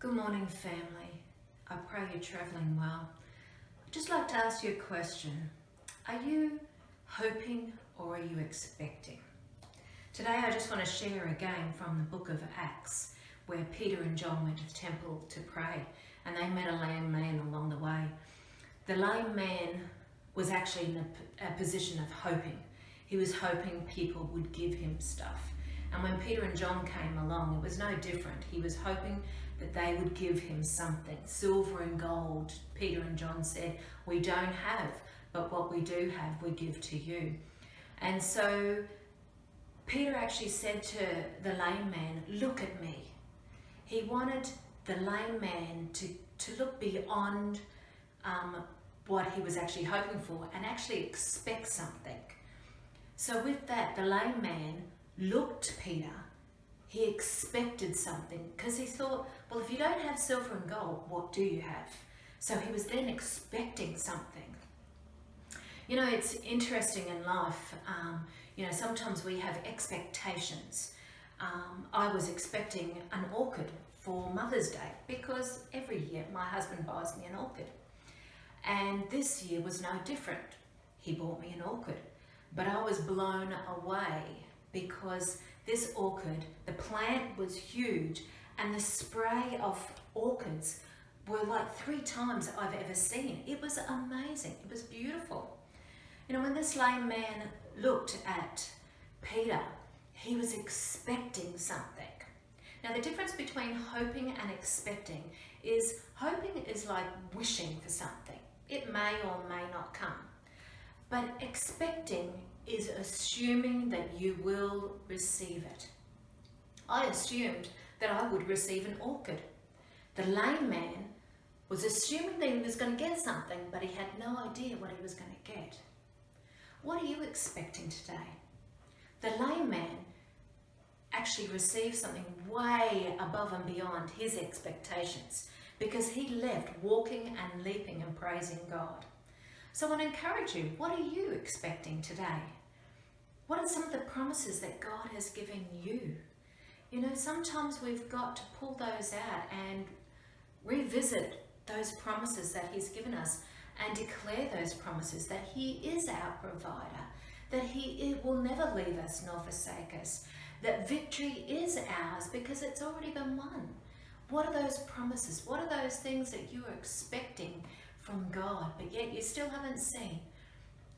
Good morning, family. I pray you're travelling well. I'd just like to ask you a question. Are you hoping or are you expecting? Today I just want to share again from the book of Acts, where Peter and John went to the temple to pray and they met a lame man along the way. The lame man was actually in a position of hoping. He was hoping people would give him stuff. And when Peter and John came along, it was no different. He was hoping that they would give him something. Silver and gold, Peter and John said, we don't have, but what we do have, we give to you. And so Peter actually said to the lame man, look at me. He wanted the lame man to look beyond what he was actually hoping for and actually expect something. So with that, the lame man looked at Peter. He expected something because he thought, well, if you don't have silver and gold, what do you have? So he was then expecting something. You know, it's interesting in life, sometimes we have expectations. I was expecting an orchid for Mother's Day because every year my husband buys me an orchid. And this year was no different. He bought me an orchid, but I was blown away because this orchid, the plant was huge and the spray of orchids were like 3 times I've ever seen. It was amazing. It was beautiful. You know, when this lame man looked at Peter, he was expecting something. Now, the difference between hoping and expecting is hoping is like wishing for something. It may or may not come. But expecting is assuming that you will receive it. I assumed that I would receive an orchid. The lame man was assuming that he was going to get something, but he had no idea what he was going to get. What are you expecting today? The lame man actually received something way above and beyond his expectations because he left walking and leaping and praising God. So I want to encourage you, what are you expecting today? What are some of the promises that God has given you? You know, sometimes we've got to pull those out and revisit those promises that He's given us and declare those promises that He is our provider, that He will never leave us nor forsake us, that victory is ours because it's already been won. What are those promises? What are those things that you are expecting from God, but yet you still haven't seen?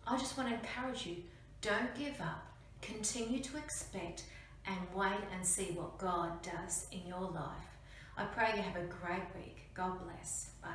I just want to encourage you, don't give up. Continue to expect and wait and see what God does in your life. I pray you have a great week. God bless. Bye.